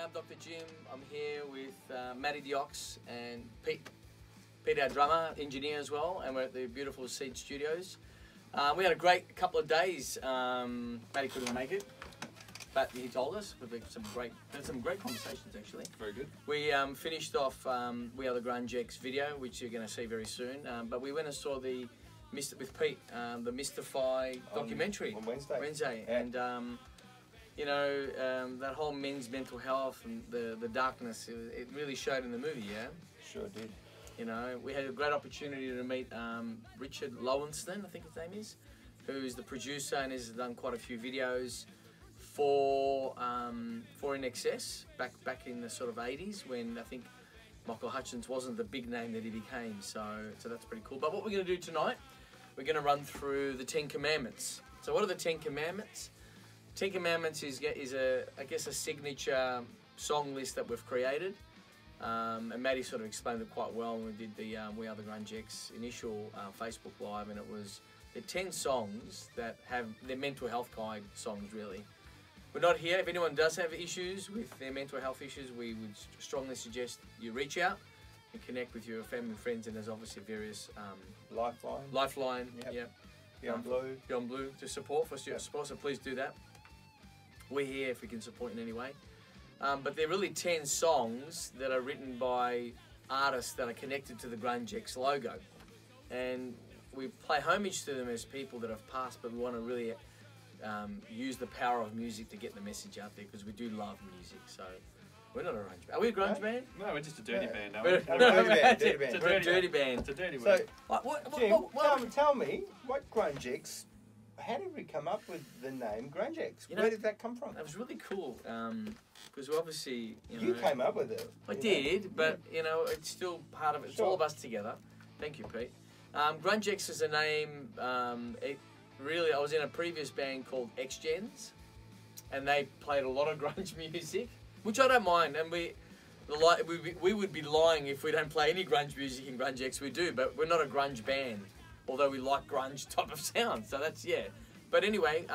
Hi, I'm Dr. Jim. I'm here with Matty the Ox and Pete, our drummer, engineer as well, and we're at the beautiful Seed Studios. We had a great couple of days. Matty couldn't make it, but he told us we've had some great conversations actually. Very good. We finished off We Are the Grunge X video, which you're going to see very soon. But we went and saw the with Pete, the Mystify documentary on Wednesday. Yeah. And you know, that whole men's mental health and the darkness, it really showed in the movie, yeah? Sure did. You know, we had a great opportunity to meet Richard Lowenstein, I think his name is, who's the producer and has done quite a few videos for INXS back in the sort of 80s when I think Michael Hutchence wasn't the big name that he became, so that's pretty cool. But what we're going to do tonight, we're going to run through the 10 Commandments. So what are the 10 Commandments? 10 Commandments is I guess a signature song list that we've created, and Matty sort of explained it quite well when we did the We Are the Grunge X initial Facebook Live, and it was the 10 songs that have their mental health guide songs really. We're not here, if anyone does have issues with their mental health issues, we would strongly suggest you reach out and connect with your family and friends, and there's obviously various Lifeline, Yep. Beyond Blue to support so please do that. We're here if we can support in any way. But they're really 10 songs that are written by artists that are connected to the Grunge X logo. And we play homage to them as people that have passed, but we want to really use the power of music to get the message out there, because we do love music. So we're not a grunge band. Are we a grunge band? No, we're just a dirty band, aren't We're we? Dirty band. We're a dirty band. It's a dirty So, word. Jim, tell me, what Grunge X, how did we come up with the name Grunge X? You know, where did that come from? That was really cool, because obviously, You came up with it. I did, but you know, it's still part of it. It's all of us together. Thank you, Pete. Grunge X is a name. I was in a previous band called X Gens, and they played a lot of grunge music, which I don't mind. And we would be lying if we don't play any grunge music in Grunge X. We do, but we're not a grunge band, although we like grunge type of sound. So that's, yeah. But anyway,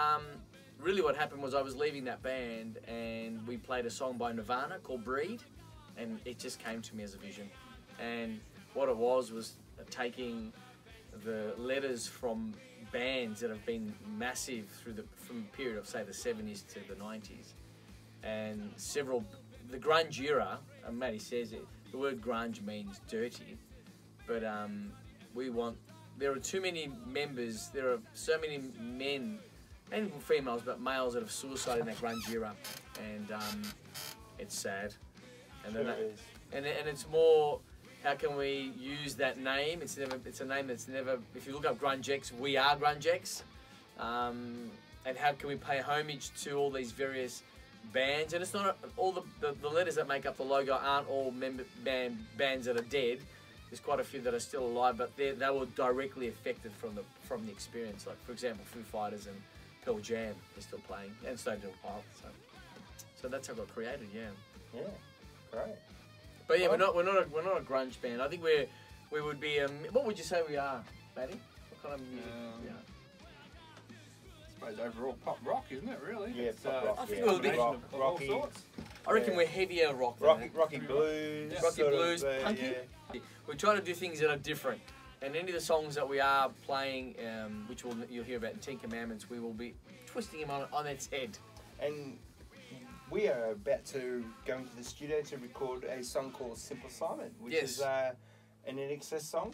really what happened was I was leaving that band and we played a song by Nirvana called Breed, and it just came to me as a vision. And what it was taking the letters from bands that have been massive from a period of, say, the 70s to the 90s. And the grunge era, and Matty says it, the word grunge means dirty, but there are too many members, there are so many men and females, but males that have suicided in that grunge era, and it's sad. And Sure then is. and it's more, how can we use that name? It's a name that's never, if you look up Grunge X, we are Grunge X. And how can we pay homage to all these various bands? And it's not all the letters that make up the logo aren't all bands that are dead. There's quite a few that are still alive, but they were directly affected from the experience. Like, for example, Foo Fighters and Pearl Jam, they're still playing, and Stone Temple Pilots. So that's how it got created, yeah. Yeah, great. But yeah, we're not a grunge band. I think we would be. What would you say we are, Matty? What kind of music? I suppose overall pop rock, isn't it? Really? Yeah, it's, pop rock. I think we'll be of all rocky. sorts. I reckon we're heavier rock. Than that. Rocky blues. Yeah. Rocky sort blues, of, punky. yeah. We try to do things that are different. And any of the songs that we are playing, which you'll hear about in 10 Commandments, we will be twisting them on its head. And we are about to go into the studio to record a song called Simple Simon, which is an INXS song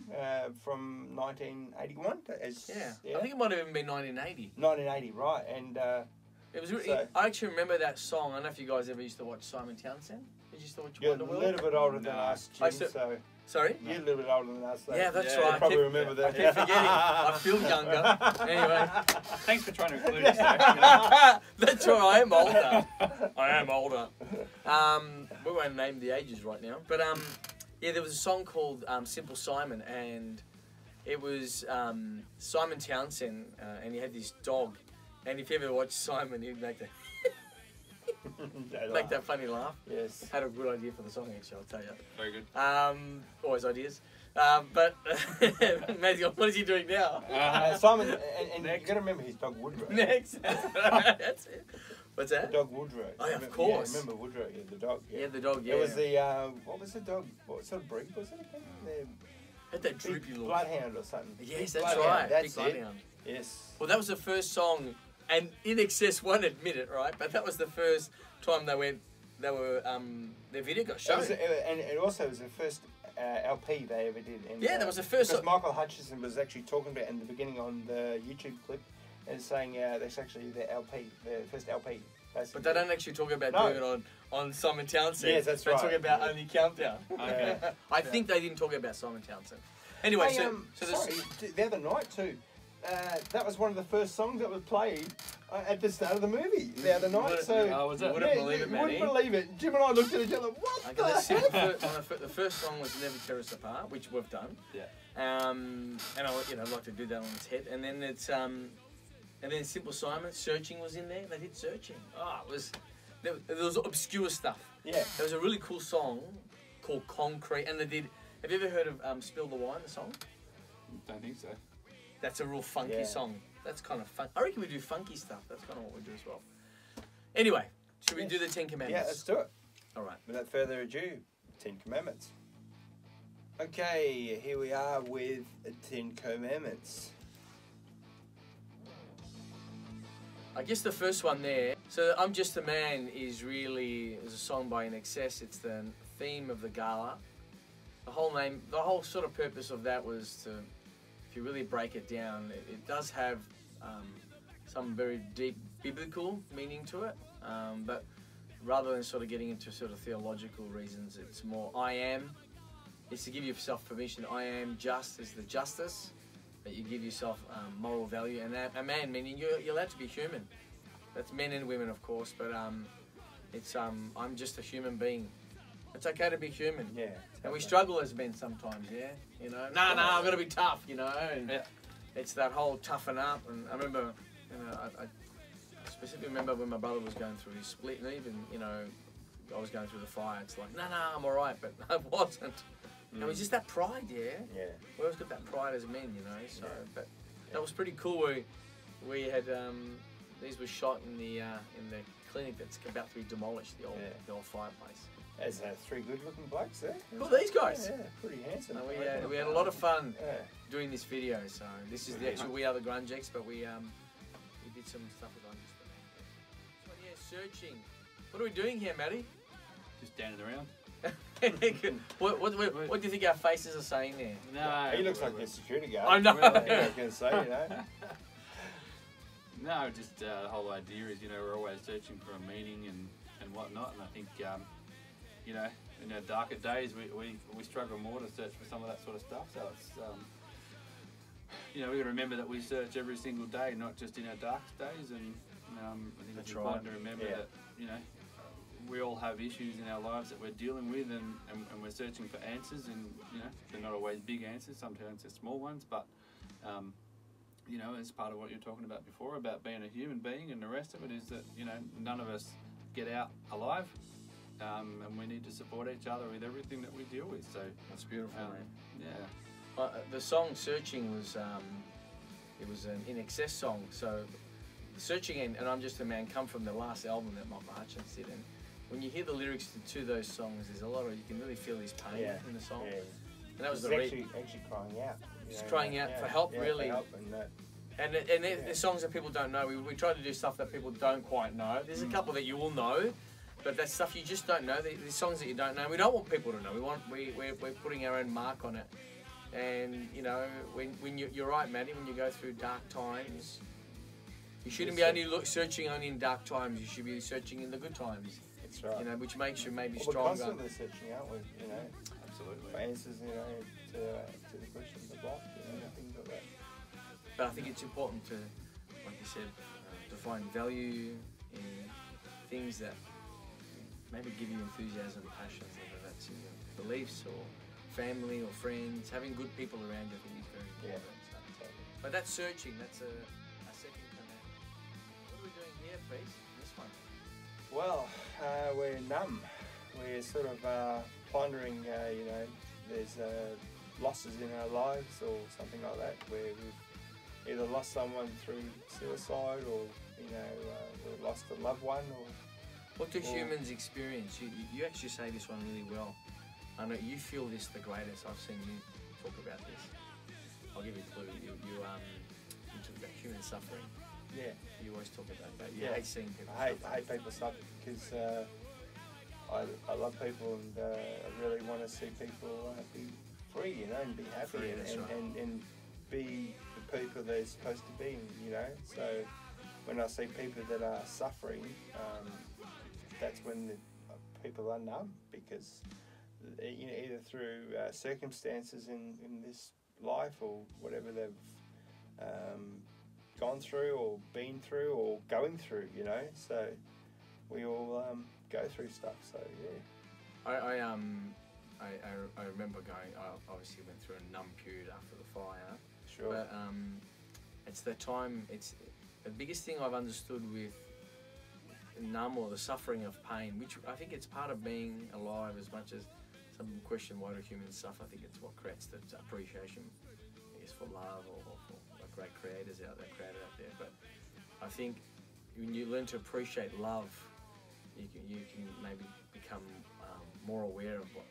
from 1981. I think it might have even been 1980. 1980, right. And it was really, I actually remember that song. I don't know if you guys ever used to watch Simon Townsend. Did you used to watch you're a Wonderworld? little bit older than us, Jim, so... Sorry? You're a little bit older than us, so yeah, that's you right. probably remember that. I keep forgetting. I feel younger. Anyway. Thanks for trying to include us there. That's right, I am older. I am older. We won't name the ages right now. But yeah, there was a song called Simple Simon, and it was Simon Townsend, and he had this dog. And if you ever watched Simon, he'd make that funny laugh. Yes. Had a good idea for the song, actually, I'll tell you. Very good. Always ideas. But Matthew, what is he doing now? Simon, and you got to remember his dog Woodrow. Next. That's it. What's The that? dog Woodrow. Oh, yeah, of Remember- course. Yeah, remember Woodrow? Yeah, the dog. Yeah, the dog. Yeah. It was the what was the dog? What sort of breed was it again? The Had that big droopy look. bloodhound or something. Yes, Big that's bloodhound, right. That's Big it. Bloodhound. Yes. Well, that was the first song, and In Excess won't admit it, right? But that was the first time they were their video got shown. And it also was the first LP they ever did. And, Yeah, that was the first Because song. Michael Hutchison was actually talking about it in the beginning on the YouTube clip, and saying that's actually the LP, the first LP. Basically. But they don't actually talk about No. doing it on Simon Townsend. Yes, that's they right. talk about only Countdown. Okay. I think they didn't talk about Simon Townsend. Anyway, Hey, so there's, sorry, the other night too. That was one of the first songs that was played at the start of the movie the other night. So Oh, was it? You wouldn't believe it, you Manny. wouldn't believe it. Jim and I looked at each other. What okay, the let's see. heck? The first song was Never Tear Us Apart, which we've done. Yeah. And I'd like to do that on its head. And then it's and then Simple Simon, Searching was in there. They did Searching. Oh, it was there was obscure stuff. Yeah. There was a really cool song called Concrete, and they did. Have you ever heard of Spill the Wine, the song? Don't think so. That's a real funky Yeah. song. That's kind of fun. I reckon we do funky stuff. That's kind of what we do as well. Anyway, should we do the Ten Yeah, Commandments? let's do it. All right. Without further ado, Ten Commandments. Okay, here we are with the Ten Commandments. I guess the first one there. So I'm Just a Man is a song by In Excess. It's the theme of the gala. The whole sort of purpose of that was to, if you really break it down, it does have some very deep biblical meaning to it. But rather than sort of getting into sort of theological reasons, it's more I am. It's to give yourself permission. I am just is the justice. That you give yourself moral value, and a man meaning you're allowed to be human. That's men and women, of course, but it's I'm just a human being. It's okay to be human. Yeah. And we struggle as men sometimes, yeah. You know, I've got to be tough, you know. And Yeah. it's that whole toughen up. And I remember, I specifically remember when my brother was going through his split, and even I was going through the fire. It's like, I'm all right, but I wasn't. It was just that pride, yeah. Yeah. We always got that pride as men, you know. So, Yeah. but that was pretty cool. We had these were shot in the clinic that's about to be demolished, the old fireplace. As three good-looking blokes there. Who are these guys? Yeah, pretty handsome. And we had a lot of fun Yeah. doing this video. So this is the actual We Are the Grunge X, but we did some stuff with I'm Just a Man. So yeah, searching. What are we doing here, Matty? Just standing around. what do you think our faces are saying there? No. He looks like a security guard. I know. I was going to say, No, just the whole idea is, we're always searching for a meaning and whatnot, and I think, in our darker days, we struggle more to search for some of that sort of stuff. So it's, we've got to remember that we search every single day, not just in our darkest days, and I think That's it's important right. to remember Yeah. that, we all have issues in our lives that we're dealing with, and we're searching for answers, and they're not always big answers. Sometimes they're small ones, but as part of what you're talking about before about being a human being, and the rest of it is that none of us get out alive, and we need to support each other with everything that we deal with. So That's beautiful, man. yeah, The song "Searching" was it was an In Excess song. So "Searching" and "I'm Just a Man" come from the last album that Michael Hutchins did, and when you hear the lyrics to those songs, there's a lot of you can really feel his pain Yeah. in the song, yeah. and that was He's the actually crying out. He's crying out for help, really. For help and that. And there's songs that people don't know. We try to do stuff that people don't quite know. There's a couple that you will know, but that's stuff you just don't know. There's songs that you don't know. We don't want people to know. We're putting our own mark on it. And when you're right, Maddie, when you go through dark times, you shouldn't be searching only in dark times. You should be searching in the good times. That's right. Which makes you maybe We're stronger. constantly searching, aren't we? absolutely. For answers, to the questions of life, things like that. But I think it's important to, like you said, to find value in things that maybe give you enthusiasm, passion, whether that's in your beliefs or family or friends. Having good people around you, I think, is very important. So, but that's searching. That's a second command. What are we doing here, please? This one. Well, we're numb. We're sort of pondering, there's losses in our lives or something like that, where we've either lost someone through suicide, or we lost a loved one, or what do humans experience? You actually say this one really well. I know you feel this the greatest. I've seen you talk about this. I'll give you a clue. You talk about human suffering. Yeah. You always talk about that. You hate seeing people I suffer. hate people suffer because I love people, and I really want to see people be free, and be happy, Free, that's right. and be the people they're supposed to be, So when I see people that are suffering, that's when the people are numb, because either through circumstances in this life, or whatever they've gone through or been through or going through, So we all go through stuff. So yeah. I remember going. I obviously went through a numb period after the fire. Sure. But it's the time. It's the biggest thing I've understood with numb, or the suffering of pain, which I think it's part of being alive. As much as some people question why do humans suffer, I think it's what creates the appreciation, I guess, for love, or for great creators out there. But I think when you learn to appreciate love, you can maybe become more aware of what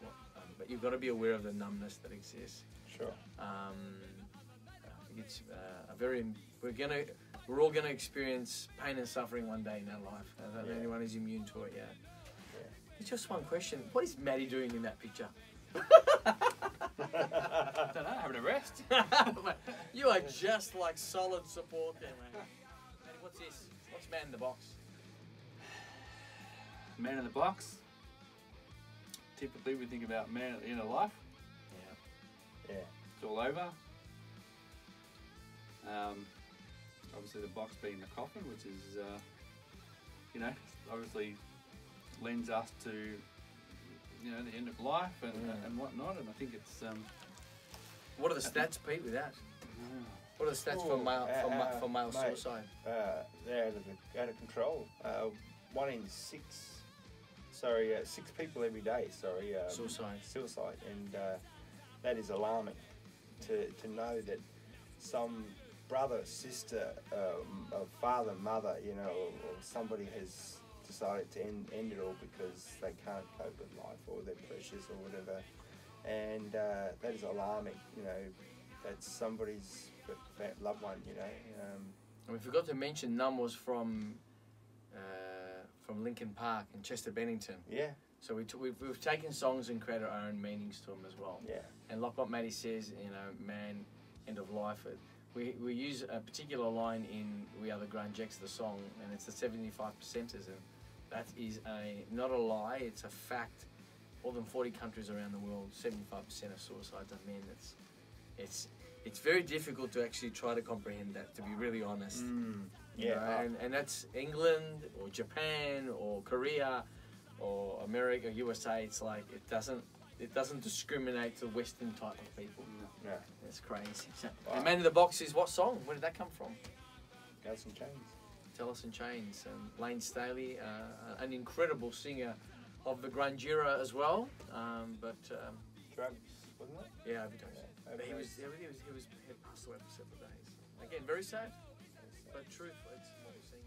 but you've got to be aware of the numbness that exists. Sure. I think it's we're all gonna experience pain and suffering one day in our life. I don't know anyone is immune to it yet. Yeah. It's just one question. What is Maddie doing in that picture? I don't know, having a rest. You are just like solid support there, man. Maddie, what's this? What's Man in the Box? Man in the box. Typically we think about man in a life. Yeah. It's all over. Obviously the box being the coffin, which is, obviously lends us to, the end of life and whatnot. And I think it's. What are the stats, Pete, with that? What are the stats for male mate, suicide? They're out of control. 1 in 6. Sorry, 6 people every day. Suicide, and that is alarming. To know that some brother, sister, father, mother, or somebody has decided to end it all because they can't cope with life, or their pressures, or whatever, and that is alarming. That's somebody's loved one. And we forgot to mention Numb was from Linkin Park and Chester Bennington. Yeah. So we've taken songs and created our own meanings to them as well. Yeah. And like what Maddie says, man, end of life. We use a particular line in We Are the Grunge X, the song, and it's the 75 percenters, and that is not a lie, it's a fact. More than 40 countries around the world, 75% of suicides are men. It's very difficult to actually try to comprehend that, to be really honest. Yeah. And that's England or Japan or Korea or America, USA. It's like it doesn't discriminate to Western type of people. No. That's crazy. Wow. And Man in the Box is what song? Where did that come from? Alice in Chains. Alice in Chains. And Lane Staley, an incredible singer of the grunge era as well. Travis, wasn't it? Yeah, Overdose. But he was had passed away for several days. Again, very sad, but truth. It's what we're seeing.